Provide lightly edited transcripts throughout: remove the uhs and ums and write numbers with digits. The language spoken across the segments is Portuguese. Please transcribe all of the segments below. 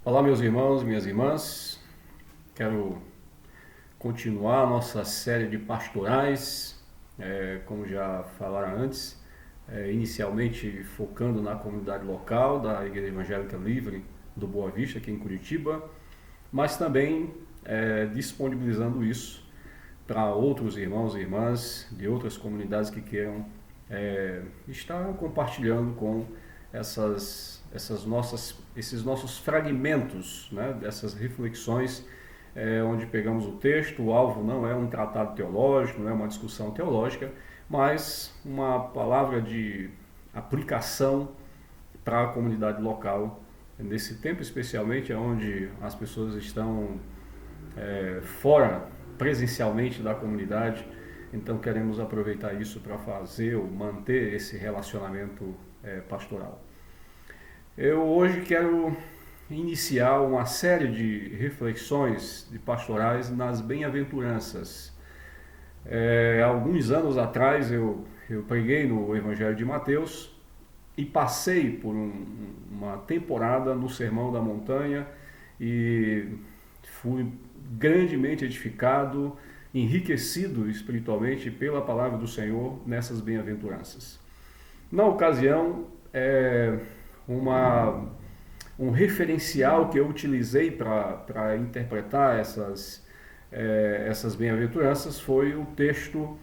Olá, meus irmãos, minhas irmãs. Quero continuar a nossa série de pastorais, como já falaram antes, inicialmente focando na comunidade local da Igreja Evangélica Livre do Boa Vista, aqui em Curitiba, mas também disponibilizando isso para outros irmãos e irmãs de outras comunidades que queiram estar compartilhando com esses nossos fragmentos, né, dessas reflexões, onde pegamos o texto. O alvo não é um tratado teológico, não é uma discussão teológica, mas uma palavra de aplicação para a comunidade local, nesse tempo especialmente onde as pessoas estão fora presencialmente da comunidade. Então queremos aproveitar isso para fazer ou manter esse relacionamento pastoral. Eu hoje quero iniciar uma série de reflexões de pastorais nas bem-aventuranças. Alguns anos atrás eu preguei no Evangelho de Mateus e passei por uma temporada no Sermão da Montanha e fui grandemente edificado, enriquecido espiritualmente pela palavra do Senhor nessas bem-aventuranças. Na ocasião, um referencial que eu utilizei para interpretar essas bem-aventuranças foi o texto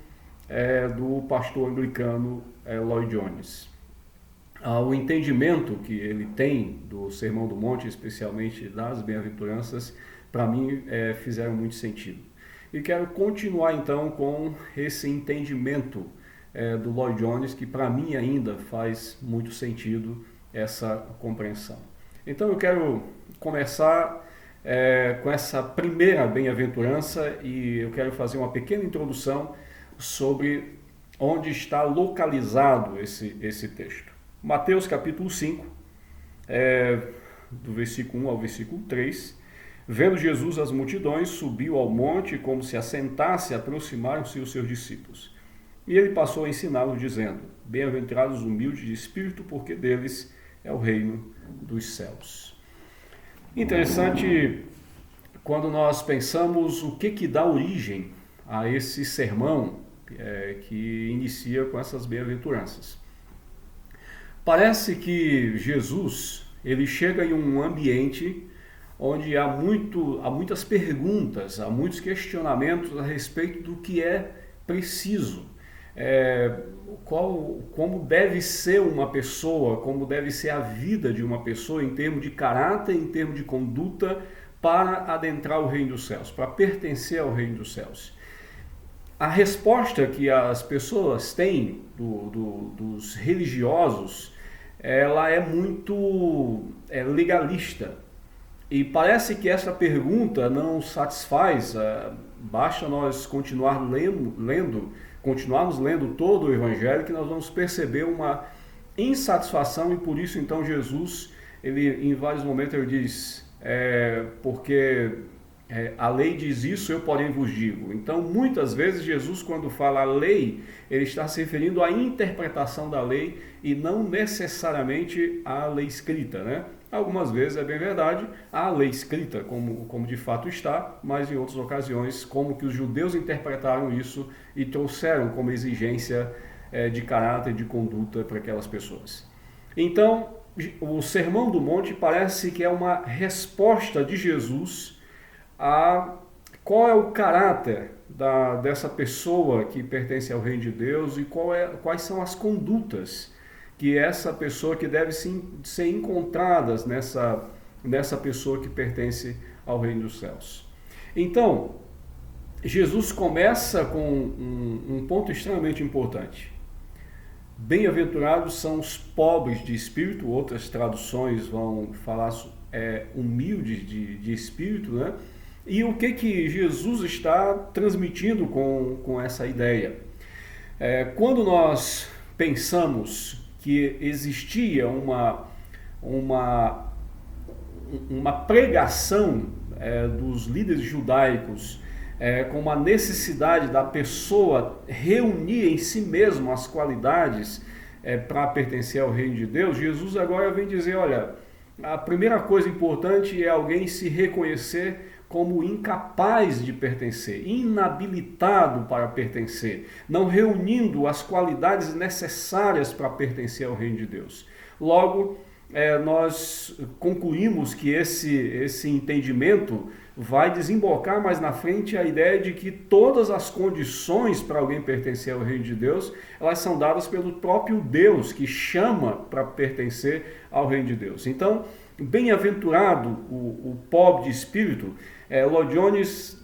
do pastor anglicano Lloyd Jones. O entendimento que ele tem do Sermão do Monte, especialmente das bem-aventuranças, para mim fizeram muito sentido. E quero continuar então com esse entendimento do Lloyd Jones, que para mim ainda faz muito sentido essa compreensão. Então eu quero começar com essa primeira bem-aventurança e eu quero fazer uma pequena introdução sobre onde está localizado esse texto. Mateus capítulo 5, do versículo 1 ao versículo 3. Vendo Jesus as multidões, subiu ao monte, e como se assentasse, aproximaram-se os seus discípulos. E ele passou a ensiná-los, dizendo: Bem-aventurados os humildes de espírito, porque deles é o reino dos céus. Interessante quando nós pensamos o que dá origem a esse sermão que inicia com essas bem-aventuranças. Parece que Jesus ele chega em um ambiente onde há muitas perguntas, há muitos questionamentos a respeito do que é preciso. Como deve ser uma pessoa, como deve ser a vida de uma pessoa em termos de caráter, em termos de conduta, para adentrar o reino dos céus, para pertencer ao reino dos céus. A resposta que as pessoas têm dos religiosos, ela é muito legalista. E parece que essa pergunta não satisfaz, basta nós continuarmos lendo todo o Evangelho, que nós vamos perceber uma insatisfação, e por isso então Jesus, ele em vários momentos ele diz, porque a lei diz isso, eu porém vos digo. Então muitas vezes Jesus, quando fala a lei, ele está se referindo à interpretação da lei e não necessariamente à lei escrita, né? Algumas vezes é bem verdade, há a lei escrita como de fato está, mas em outras ocasiões como que os judeus interpretaram isso e trouxeram como exigência de caráter, de conduta para aquelas pessoas. Então, o Sermão do Monte parece que é uma resposta de Jesus a qual é o caráter dessa pessoa que pertence ao reino de Deus e quais são as condutas que essa pessoa que deve ser encontradas nessa pessoa que pertence ao reino dos céus. Então, Jesus começa com um ponto extremamente importante. Bem-aventurados são os pobres de espírito, outras traduções vão falar humildes de espírito, né? E o que Jesus está transmitindo com essa ideia? Quando nós pensamos que existia uma pregação dos líderes judaicos com uma necessidade da pessoa reunir em si mesmo as qualidades para pertencer ao reino de Deus, Jesus agora vem dizer, olha, a primeira coisa importante é alguém se reconhecer como incapaz de pertencer, inabilitado para pertencer, não reunindo as qualidades necessárias para pertencer ao reino de Deus. Logo, nós concluímos que esse entendimento vai desembocar mais na frente a ideia de que todas as condições para alguém pertencer ao reino de Deus, elas são dadas pelo próprio Deus, que chama para pertencer ao reino de Deus. Então, bem-aventurado o pobre de espírito, Lloyd Jones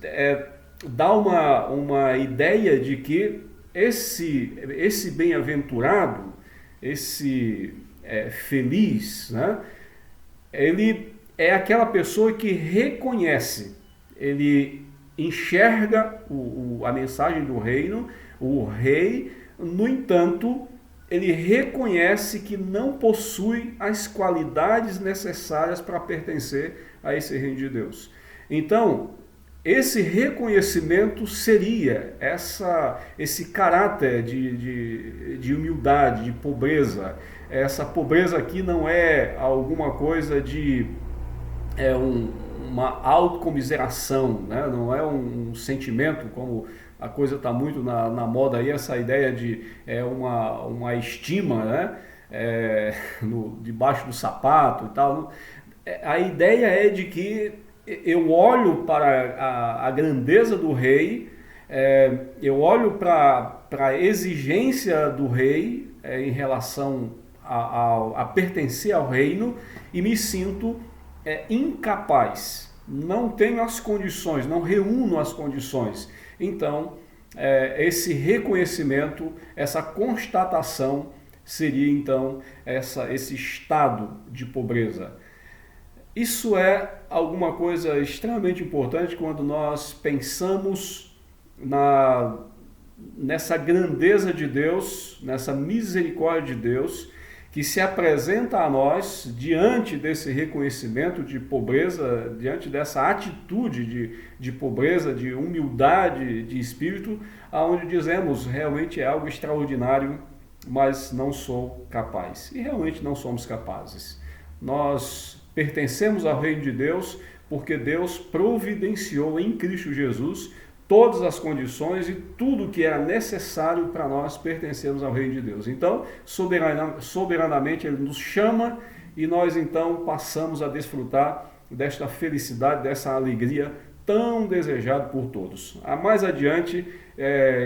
dá uma ideia de que esse bem-aventurado, esse feliz, né? Ele é aquela pessoa que reconhece, ele enxerga a mensagem do reino, o rei, no entanto, ele reconhece que não possui as qualidades necessárias para pertencer a esse reino de Deus. Então, esse reconhecimento seria esse caráter de humildade, de pobreza. Essa pobreza aqui não é alguma coisa de uma autocomiseração, né? Não é um sentimento, como a coisa está muito na moda aí, essa ideia de uma estima, né? Debaixo do sapato e tal. A ideia é de que eu olho para a grandeza do rei, eu olho para a exigência do rei em relação a pertencer ao reino e me sinto incapaz, não tenho as condições, não reúno as condições. Então, esse reconhecimento, essa constatação seria então esse estado de pobreza. Isso é alguma coisa extremamente importante quando nós pensamos nessa grandeza de Deus, nessa misericórdia de Deus, que se apresenta a nós diante desse reconhecimento de pobreza, diante dessa atitude de pobreza, de humildade de espírito, aonde dizemos realmente é algo extraordinário, mas não sou capaz. E realmente não somos capazes. Nós pertencemos ao reino de Deus porque Deus providenciou em Cristo Jesus todas as condições e tudo que era necessário para nós pertencermos ao reino de Deus. Então, soberanamente Ele nos chama e nós então passamos a desfrutar desta felicidade, dessa alegria tão desejada por todos. Mais adiante,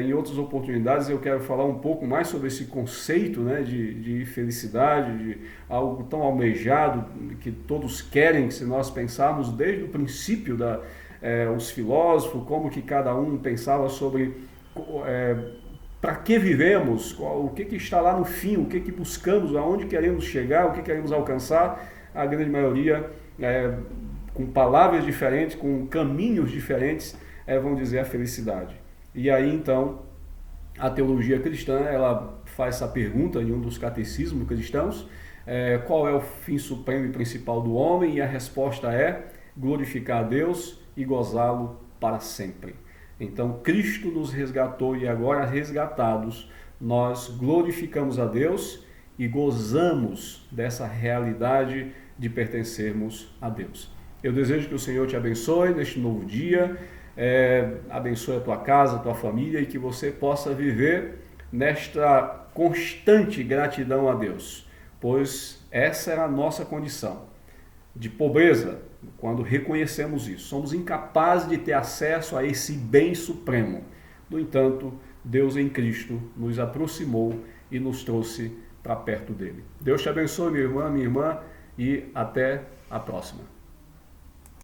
em outras oportunidades, eu quero falar um pouco mais sobre esse conceito, né, de felicidade, de algo tão almejado que todos querem, se nós pensarmos desde o princípio os filósofos, como que cada um pensava sobre para que vivemos, o que está lá no fim, o que buscamos, aonde queremos chegar, o que queremos alcançar. A grande maioria, com palavras diferentes, com caminhos diferentes, vão dizer a felicidade. E aí então a teologia cristã ela faz essa pergunta em um dos catecismos cristãos, qual é o fim supremo e principal do homem? E a resposta é glorificar a Deus e gozá-lo para sempre. Então Cristo nos resgatou e agora resgatados, nós glorificamos a Deus e gozamos dessa realidade de pertencermos a Deus. Eu desejo que o Senhor te abençoe neste novo dia, abençoe a tua casa, a tua família e que você possa viver nesta constante gratidão a Deus, pois essa é a nossa condição de pobreza. Quando reconhecemos isso, somos incapazes de ter acesso a esse bem supremo. No entanto, Deus em Cristo nos aproximou e nos trouxe para perto dele. Deus te abençoe, minha irmã, e até a próxima.